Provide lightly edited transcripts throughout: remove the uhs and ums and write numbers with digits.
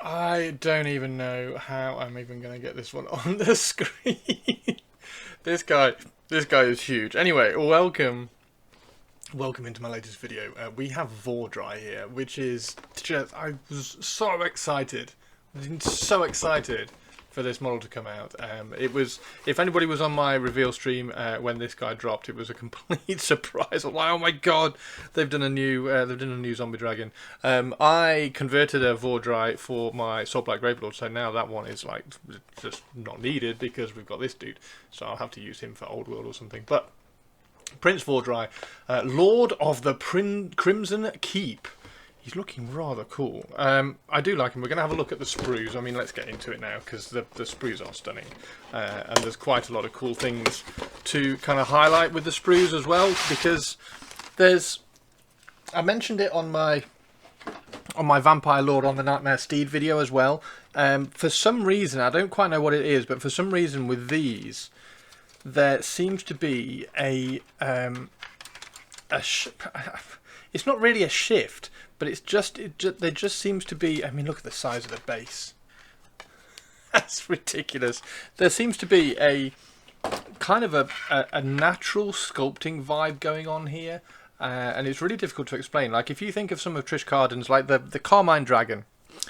I don't even know how I'm even going to get this one on the screen. this guy, this guy is huge. Anyway, welcome into my latest video. We have Vhordrai here, which is just, I was so excited, for this model to come out. It was, if anybody was on my reveal stream when this guy dropped, it was a complete surprise. Like, oh my god, they've done a new zombie dragon. I converted a Vhordrai for my Salt Black Gravelord, so now that one is like just not needed because we've got this dude. So I'll have to use him for Old World or something. But Prince Vhordrai, Lord of the Crimson Keep. He's looking rather cool. I do like him. We're going to have a look at the sprues. I mean, let's get into it now, because the sprues are stunning. And there's quite a lot of cool things to kind of highlight with the sprues as well, because there's... I mentioned it on my Vampire Lord on the Nightmare Steed video as well. For some reason, I don't quite know what it is, but for some reason with these, there seems to be it's not really a shift, but it's just, there just seems to be, I mean, look at the size of the base. That's ridiculous. There seems to be a kind of a natural sculpting vibe going on here, and it's really difficult to explain. Like, if you think of some of Trish Cardin's, like the Carmine Dragon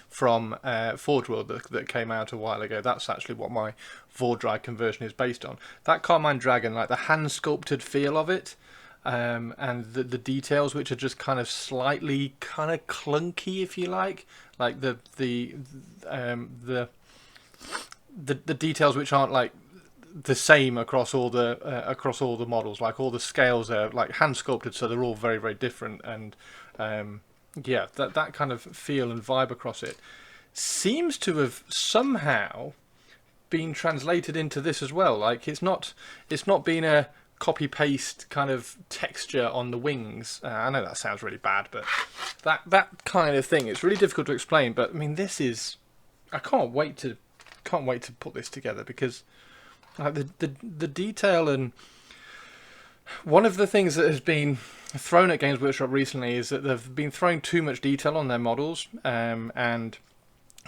from Forge World that came out a while ago, that's actually what my Vhordrai conversion is based on. That Carmine Dragon, like the hand sculpted feel of it, and the details, which are just kind of slightly kind of clunky, if you like the details which aren't like the same across all the models. Like, all the scales are like hand sculpted, so they're all very, very different, and yeah, that kind of feel and vibe across it seems to have somehow been translated into this as well. Like, it's not been a copy paste kind of texture on the wings. I know that sounds really bad, but that kind of thing, it's really difficult to explain. But I mean, this is, I can't wait to put this together, because like the detail, and one of the things that has been thrown at Games Workshop recently is that they've been throwing too much detail on their models, and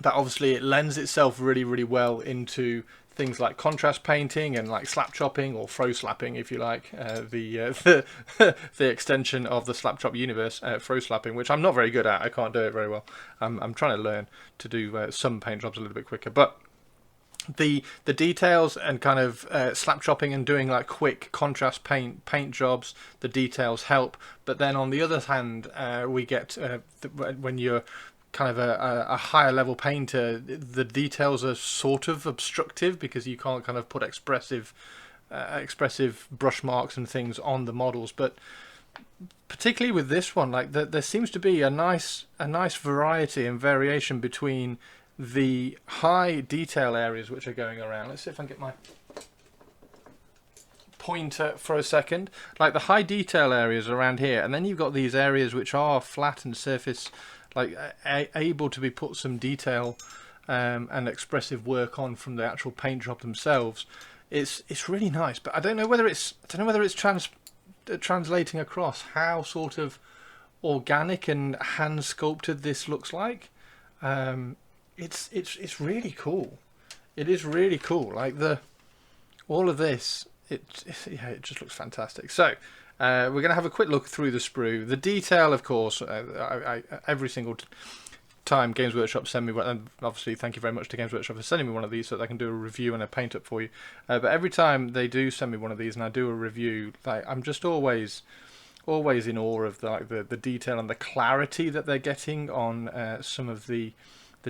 that obviously it lends itself really, really well into things like contrast painting and like slap chopping, or fro slapping, if you like, the extension of the slap chop universe, fro slapping, which I'm not very good at. I can't do it very well. I'm trying to learn to do some paint jobs a little bit quicker, but the details and kind of slap chopping and doing like quick contrast paint jobs, the details help. But then on the other hand, we get when you're kind of a higher level painter, the details are sort of obstructive, because you can't kind of put expressive brush marks and things on the models. But particularly with this one, like there seems to be a nice variety and variation between the high detail areas which are going around. Let's see if I can get my pointer for a second. Like the high detail areas around here, and then you've got these areas which are flat and surface, like able to be put some detail and expressive work on from the actual paint job themselves. It's really nice, but I don't know whether it's translating across how sort of organic and hand sculpted this looks like. It's really cool. It is really cool. Like all of this, yeah, it just looks fantastic. So we're going to have a quick look through the sprue. The detail, of course, every single time Games Workshop send me one, and obviously thank you very much to Games Workshop for sending me one of these so that I can do a review and a paint up for you. But every time they do send me one of these and I do a review, like, I'm just always in awe of the detail and the clarity that they're getting on some of the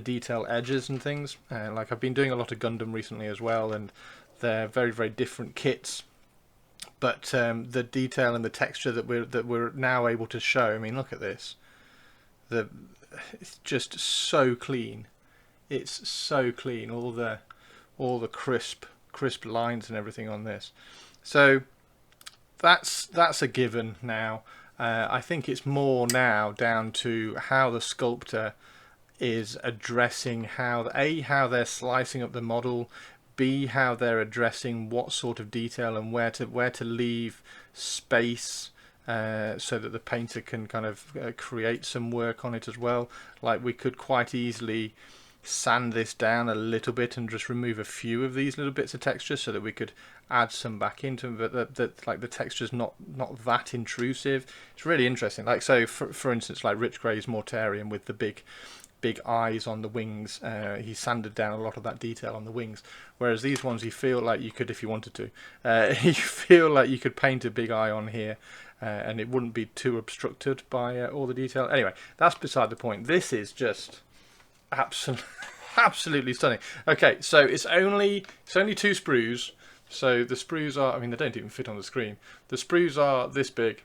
detail edges and things. Like, I've been doing a lot of Gundam recently as well, and they're very, very different kits. But the detail and the texture that we're now able to show, I mean, look at this. It's just so clean. It's so clean. All the crisp lines and everything on this. So that's a given now. I think it's more now down to how the sculptor is addressing how they're slicing up the model, B, how they're addressing what sort of detail and where to leave space so that the painter can kind of create some work on it as well. Like, we could quite easily sand this down a little bit and just remove a few of these little bits of texture so that we could add some back into them, but like the texture's not that intrusive. It's really interesting. Like, so for instance, like Rich Gray's Mortarion with the big eyes on the wings, he sanded down a lot of that detail on the wings, whereas these ones you feel like you could, if you wanted to, you feel like you could paint a big eye on here, and it wouldn't be too obstructed by all the detail. Anyway, that's beside the point. This is just absolutely stunning. Okay, so it's only 2 sprues. So the sprues are, I mean, they don't even fit on the screen. The sprues are this big,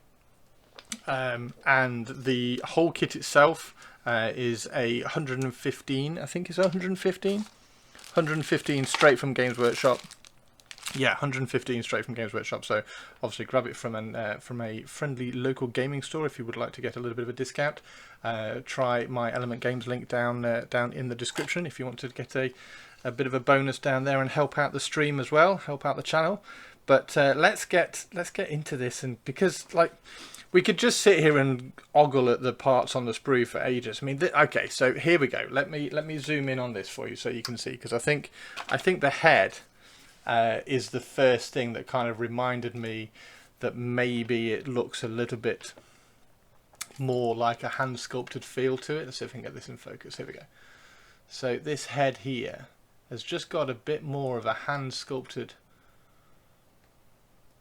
and the whole kit itself is a 115, I think it's 115 straight from Games Workshop. Yeah, 115 straight from Games Workshop. So obviously grab it from a friendly local gaming store if you would like to get a little bit of a discount. Try my Element Games link down in the description if you want to get a bit of a bonus down there and help out the stream as well, help out the channel. But let's get into this, and because like we could just sit here and ogle at the parts on the sprue for ages. I mean, okay, so here we go. Let me zoom in on this for you so you can see, because I think the head is the first thing that kind of reminded me that maybe it looks a little bit more like a hand sculpted feel to it. Let's see if I can get this in focus. Here we go. So this head here has just got a bit more of a hand sculpted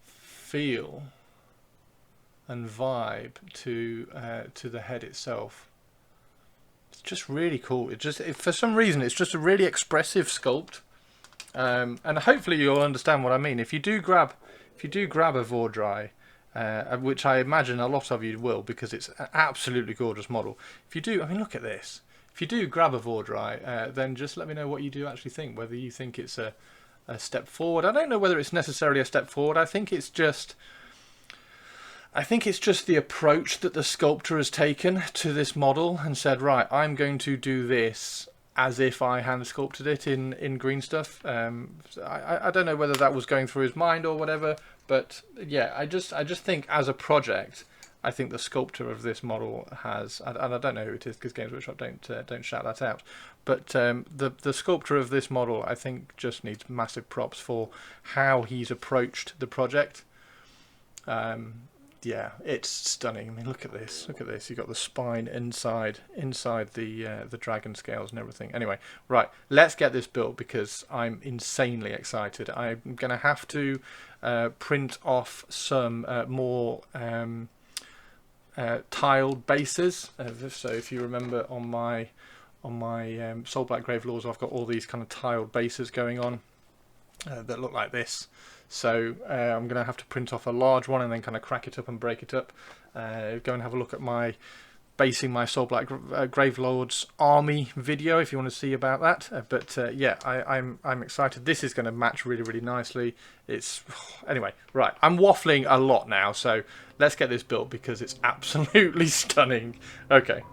feel and vibe to the head itself. It's just really cool. For some reason it's just a really expressive sculpt, and hopefully you'll understand what I mean. If you do grab a Vhordrai, which I imagine a lot of you will, because it's an absolutely gorgeous model. If you do, I mean, look at this. If you do grab a Vhordrai, then just let me know what you do actually think. Whether you think it's a step forward. I don't know whether it's necessarily a step forward. I think it's just the approach that the sculptor has taken to this model and said, right, I'm going to do this as if I hand sculpted it in green stuff. I don't know whether that was going through his mind or whatever, but yeah, I just think as a project, I think the sculptor of this model has, and I don't know who it is because Games Workshop don't shout that out, but the sculptor of this model, I think, just needs massive props for how he's approached the project. Yeah, it's stunning. I mean, look at this. Look at this. You've got the spine inside the dragon scales and everything. Anyway, right, let's get this built because I'm insanely excited. I'm going to have to print off some more tiled bases. So if you remember on my Soul Black Gravelords, I've got all these kind of tiled bases going on that look like this. So I'm going to have to print off a large one and then kind of crack it up and break it up. Go and have a look at my basing my Soul Black Gravelords army video if you want to see about that. But yeah, I'm excited. This is going to match really, really nicely. It's anyway, right. I'm waffling a lot now, so let's get this built because it's absolutely stunning. Okay.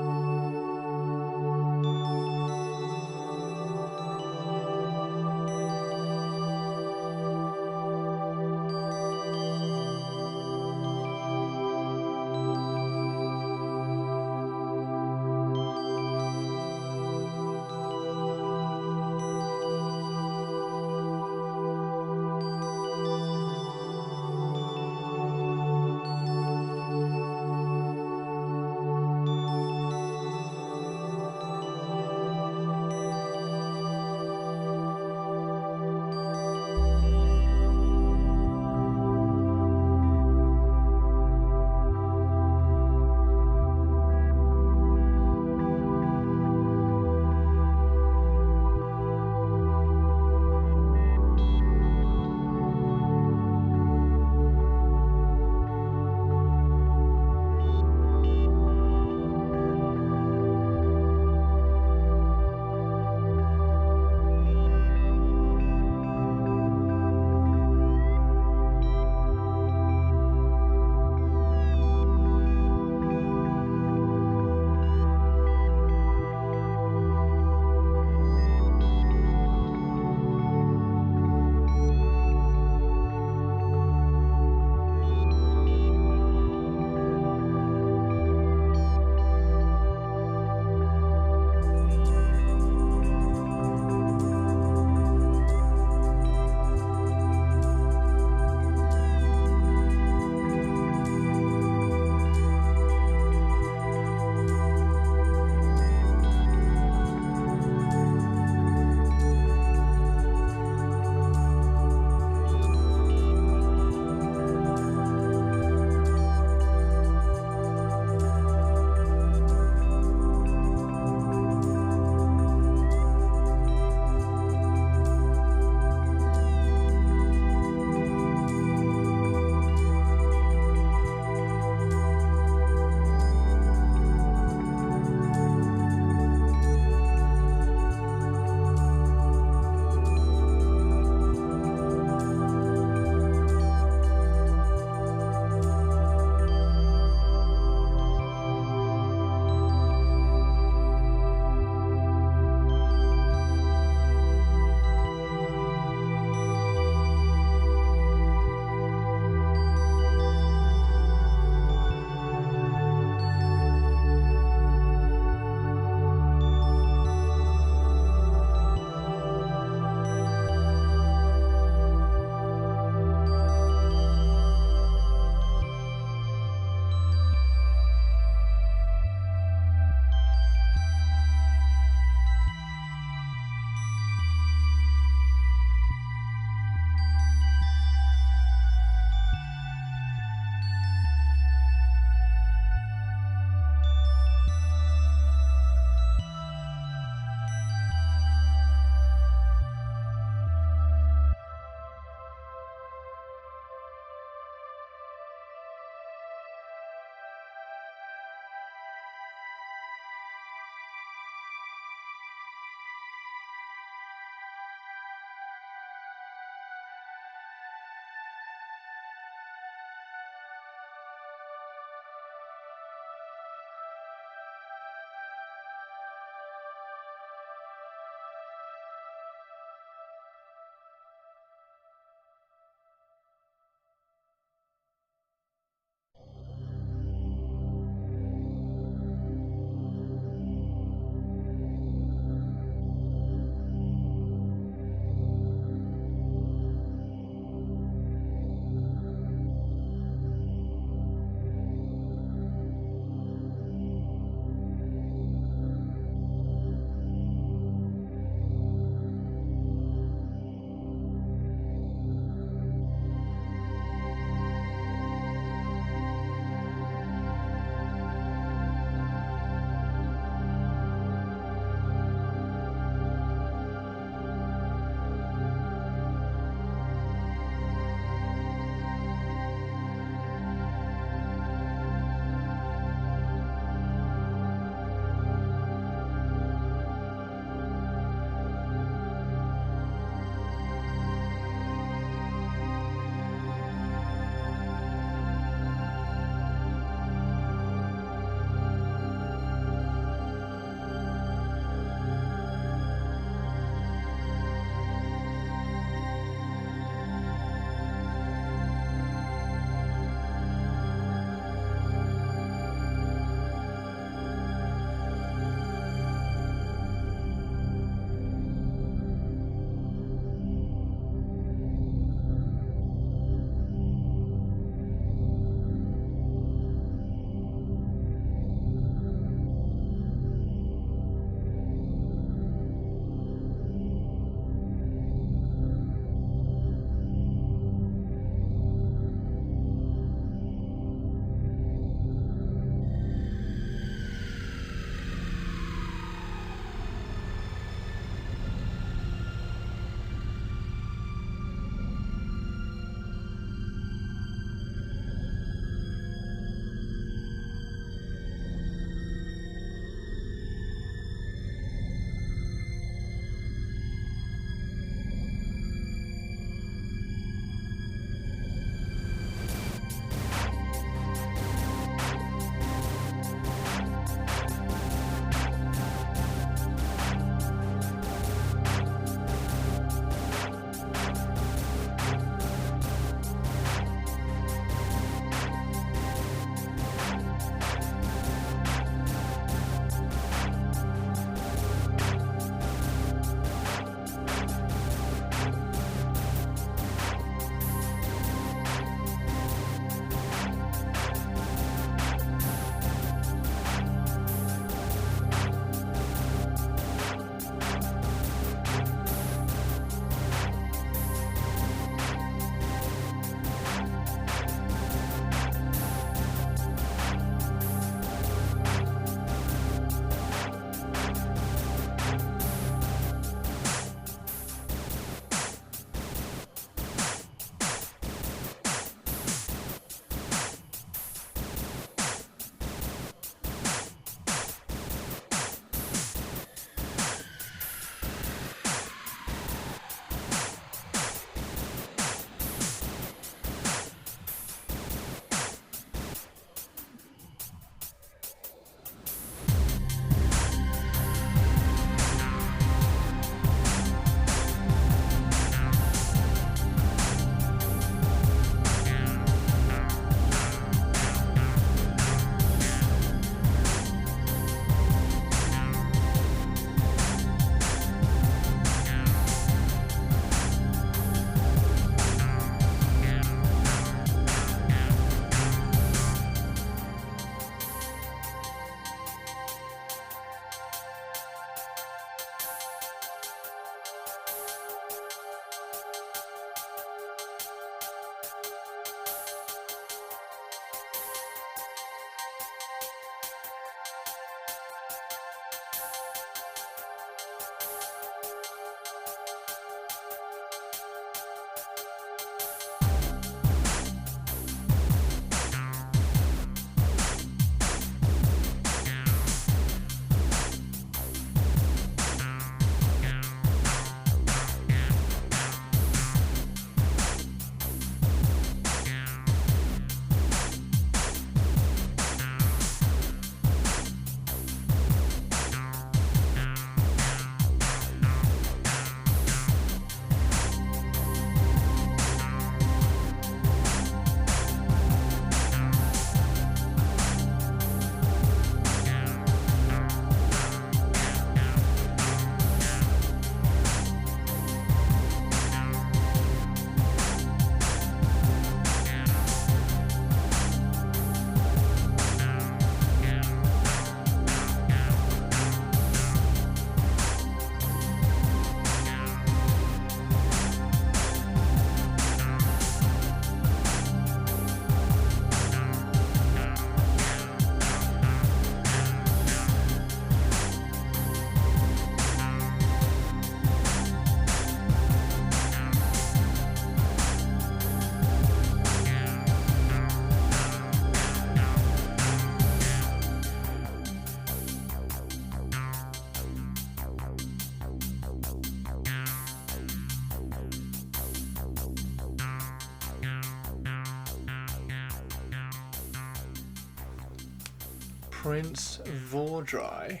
Prince Vhordrai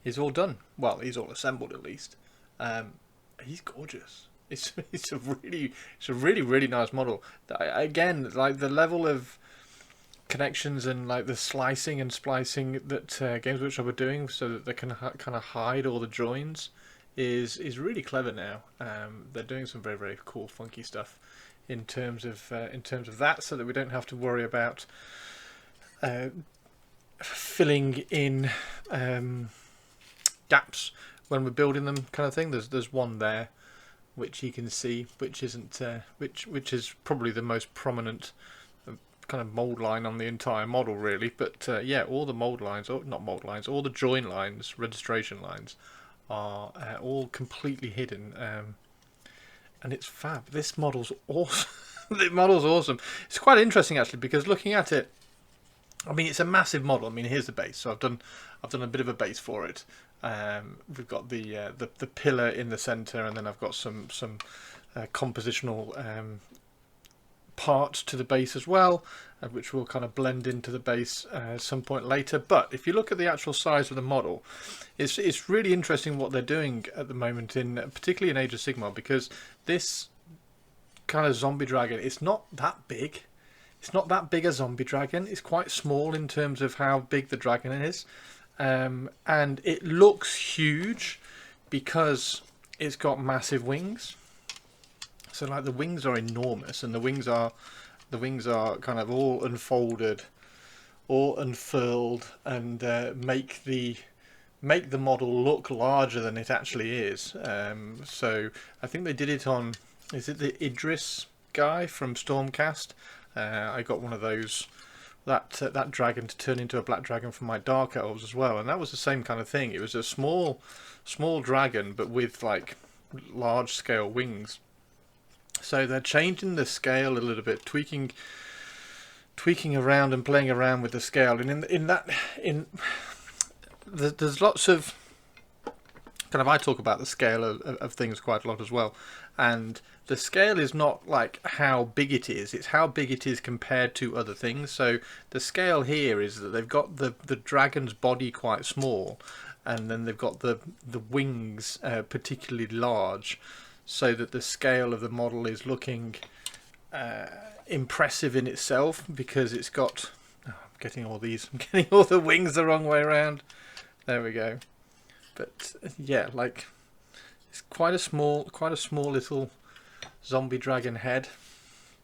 is all done. Well, he's all assembled at least. He's gorgeous. It's a really nice model. Again, like the level of connections and like the slicing and splicing that Games Workshop are doing, so that they can kind of hide all the joins, is really clever now. They're doing some very cool, funky stuff in terms of that, so that we don't have to worry about filling in gaps when we're building them, kind of thing. There's one there which you can see, which isn't which is probably the most prominent kind of mold line on the entire model, really. But yeah, all the mold lines, or not mold lines, all the join lines, registration lines, are all completely hidden, and it's fab. This model's awesome. The model's awesome. It's quite interesting actually, because looking at it, I mean, it's a massive model. I mean, here's the base. So I've done a bit of a base for it. We've got the pillar in the center, and then I've got some compositional parts to the base as well, which will kind of blend into the base at some point later. But if you look at the actual size of the model, it's really interesting what they're doing at the moment, particularly in Age of Sigmar, because this kind of zombie dragon, it's not that big. It's not that big a zombie dragon. It's quite small in terms of how big the dragon is. And it looks huge because it's got massive wings. So like the wings are enormous, and the wings are kind of all unfolded, all unfurled, and make the model look larger than it actually is. So I think they did it on, is it the Idris guy from Stormcast? I got one of those, that dragon to turn into a black dragon from my Dark Elves as well, and that was the same kind of thing. It was a small dragon, but with like large scale wings. So they're changing the scale a little bit, tweaking around and playing around with the scale. And there's lots of kind of, I talk about the scale of things quite a lot as well, and the scale is not like how big it is, it's how big it is compared to other things. So the scale here is that they've got the dragon's body quite small, and then they've got the wings particularly large, so that the scale of the model is looking impressive in itself, because it's got, I'm getting all the wings the wrong way around. There we go. But yeah, like it's quite a small little zombie dragon head.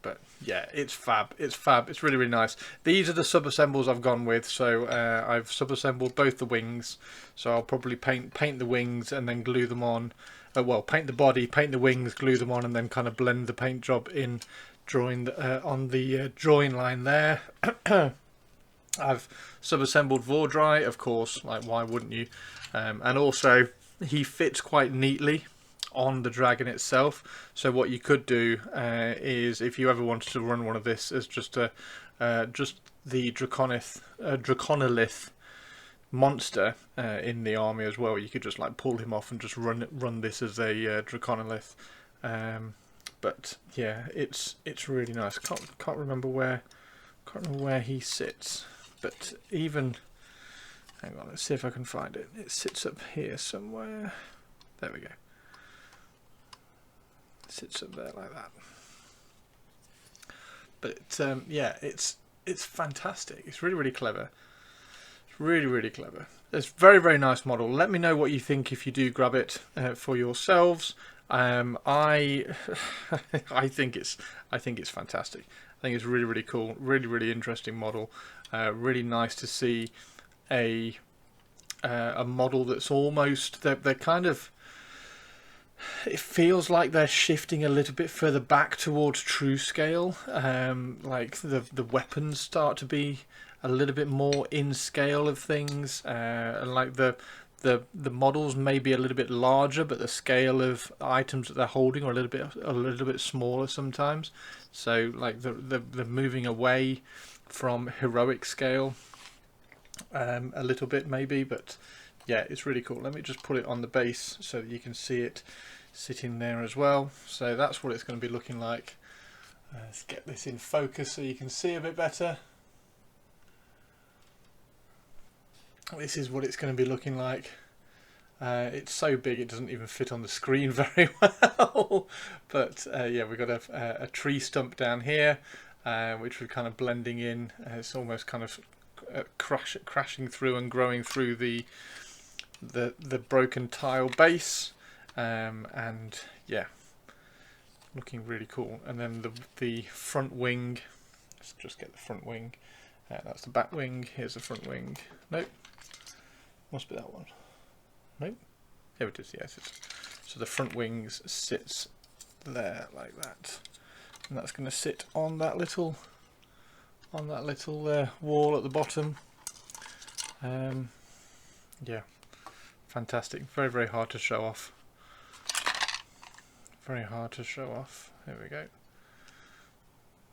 But yeah, it's fab. It's really nice. These are the sub-assembles I've gone with. So I've sub-assembled both the wings. So I'll probably paint the wings and then glue them on. Well, paint the body, paint the wings, glue them on, and then kind of blend the paint job in, drawing on the drawing line there. I've sub-assembled Vhordrai, of course, like why wouldn't you? And also he fits quite neatly on the dragon itself. So what you could do is, if you ever wanted to run one of this as just the Draconolith monster in the army as well, you could just like pull him off and just run this as a Draconolith. But yeah, it's really nice. Can't remember where he sits, but even, hang on, let's see if I can find it. It sits up here somewhere. There we go. It sits up there like that. But yeah, it's fantastic. It's really clever. It's really clever. It's very nice model. Let me know what you think if you do grab it for yourselves. I think it's fantastic. I think it's really cool. Really interesting model. Really nice to see a model that's almost, they're kind of, it feels like they're shifting a little bit further back towards true scale. Like the weapons start to be a little bit more in scale of things, and like the models may be a little bit larger, but the scale of items that they're holding are a little bit smaller sometimes. So like they're moving away from heroic scale a little bit maybe, but yeah, it's really cool. Let me just put it on the base so that you can see it sitting there as well. So that's what it's going to be looking like. Let's get this in focus so you can see a bit better. this is what it's going to be looking like. It's so big it doesn't even fit on the screen very well. But yeah, we've got a tree stump down here, which we're kind of blending in. It's almost kind of crashing through and growing through the broken tile base, and yeah, looking really cool. And then the front wing. Let's just get the front wing. That's the back wing. Here's the front wing. Nope, must be that one. Nope. There it is. Yes. So the front wings sits there like that, and that's going to sit on that little wall at the bottom. Yeah, fantastic. Very, very hard to show off. Very hard to show off. There we go.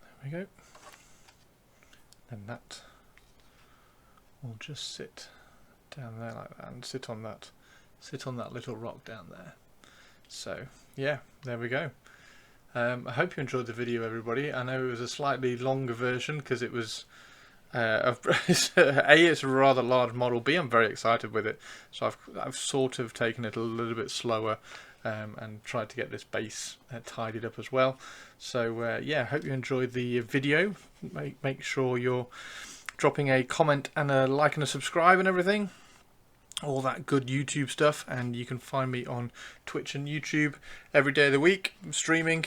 There we go. And that will just sit down there like that, and sit on that little rock down there. So yeah, there we go. I hope you enjoyed the video, everybody. I know it was a slightly longer version because it was A, it's a rather large model. B, I'm very excited with it, so I've sort of taken it a little bit slower and tried to get this base tidied up as well. So yeah, hope you enjoyed the video. Make sure you're dropping a comment and a like and a subscribe and everything, all that good YouTube stuff. And you can find me on Twitch and YouTube every day of the week. I'm streaming,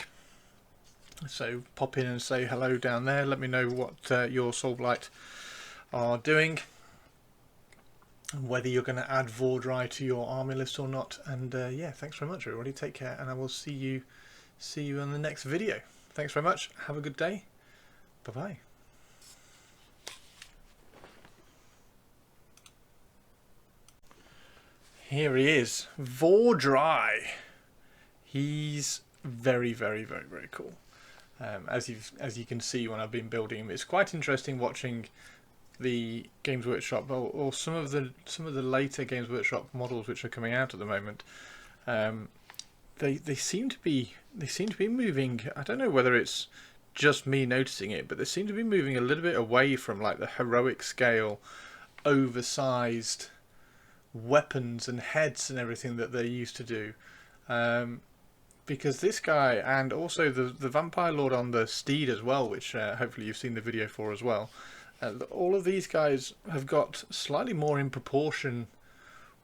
so pop in and say hello down there. Let me know what your Soulblight are doing, and whether you're going to add Vhordrai to your army list or not. And yeah, thanks very much, everybody. Take care, and I will see you in the next video. Thanks very much. Have a good day. Bye bye. Here he is, Vhordrai. He's very, very, very, very cool. As you can see when I've been building him, it's quite interesting watching the Games Workshop or some of the later Games Workshop models which are coming out at the moment. They seem to be moving. I don't know whether it's just me noticing it, but they seem to be moving a little bit away from like the heroic scale, oversized weapons and heads and everything that they used to do. Because this guy, and also the Vampire Lord on the steed as well, which hopefully you've seen the video for as well, all of these guys have got slightly more in proportion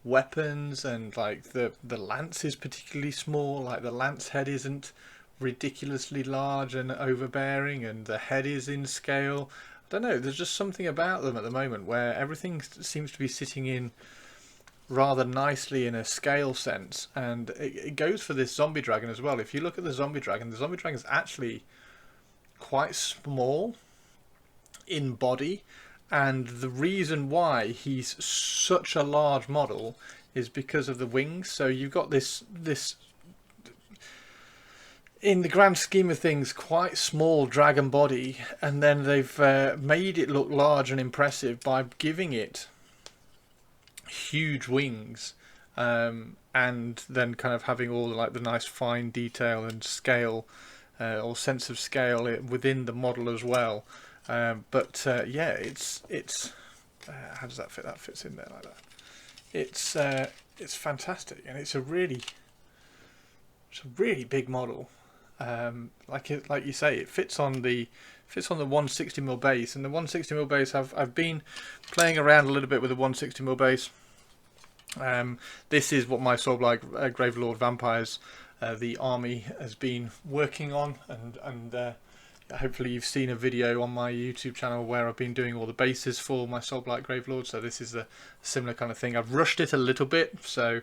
weapons, and like the lance is particularly small. Like the lance head isn't ridiculously large and overbearing, and the head is in scale. I don't know, there's just something about them at the moment where everything seems to be sitting in rather nicely in a scale sense, and it goes for this zombie dragon as well. If you look at the zombie dragon is actually quite small in body, and the reason why he's such a large model is because of the wings. So you've got this in the grand scheme of things quite small dragon body, and then they've made it look large and impressive by giving it huge wings, and then kind of having all like the nice fine detail and scale or sense of scale within the model as well. But yeah, it's how does that fit? That fits in there like that. It's fantastic, and it's a really big model. Like you say, it fits on the 160mm base, and the 160mm base I've been playing around a little bit with the 160mm base. This is what my Soulblight Gravelord Vampires, the army, has been working on, and hopefully you've seen a video on my YouTube channel where I've been doing all the bases for my Soulblight Gravelord. So this is a similar kind of thing. I've rushed it a little bit, so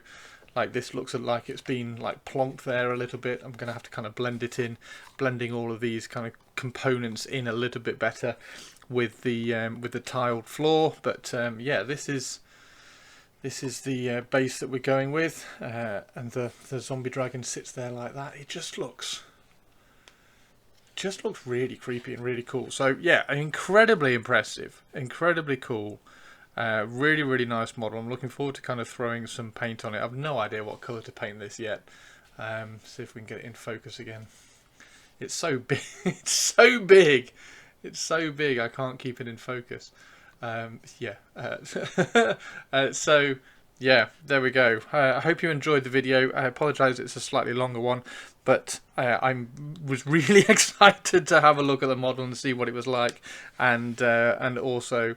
like this looks like it's been like plonked there a little bit. I'm going to have to kind of blend it in, blending all of these kind of components in a little bit better with the tiled floor. But yeah, this is the base that we're going with, and the zombie dragon sits there like that. It just looks really creepy and really cool. So yeah, incredibly impressive, incredibly cool, really, really nice model. I'm looking forward to kind of throwing some paint on it. I've no idea what colour to paint this yet. See if we can get it in focus again. It's so big. It's so big. It's so big I can't keep it in focus. Yeah. So yeah, there we go. I hope you enjoyed the video. I apologise it's a slightly longer one, but I was really excited to have a look at the model and see what it was like, and also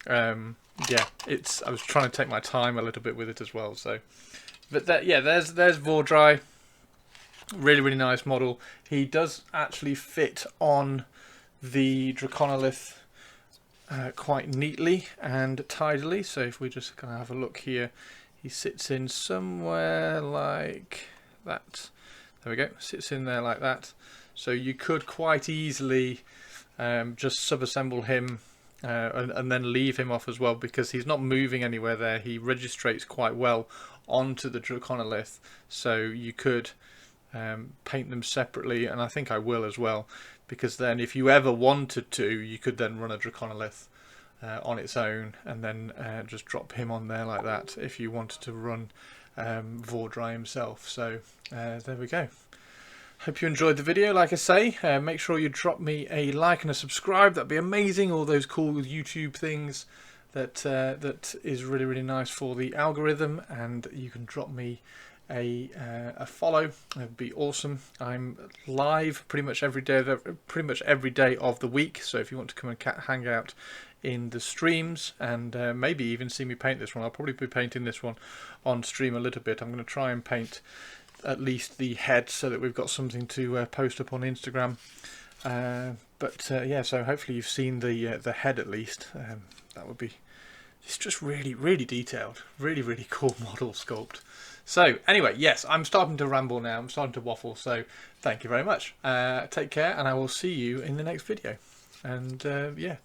yeah, I was trying to take my time a little bit with it as well. So, but yeah, there's Vhordrai. Really, really nice model. He does actually fit on the Draconolith quite neatly and tidily. So if we just kind of have a look here, he sits in somewhere like that. There we go, sits in there like that. So you could quite easily just sub-assemble him and then leave him off as well, because he's not moving anywhere there. He registrates quite well onto the Draconolith, so you could paint them separately, and I think I will as well, because then if you ever wanted to, you could then run a Draconolith on its own, and then just drop him on there like that if you wanted to run Vhordrai himself. So there we go. Hope you enjoyed the video. Like I say, make sure you drop me a like and a subscribe. That'd be amazing. All those cool YouTube things that is really, really nice for the algorithm. And you can drop me a follow. That'd be awesome. I'm live pretty much every day of the week. So if you want to come and hang out in the streams and maybe even see me paint this one, I'll probably be painting this one on stream a little bit. I'm going to try and paint at least the head so that we've got something to post up on Instagram. But yeah, so hopefully you've seen the head at least. That would be, it's just really, really detailed, really, really cool model sculpt. So anyway, yes, I'm starting to ramble now. I'm starting to waffle. So thank you very much. Take care, and I will see you in the next video. And yeah,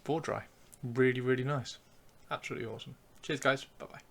Vhordrai, really, really nice, absolutely awesome. Cheers, guys. Bye bye.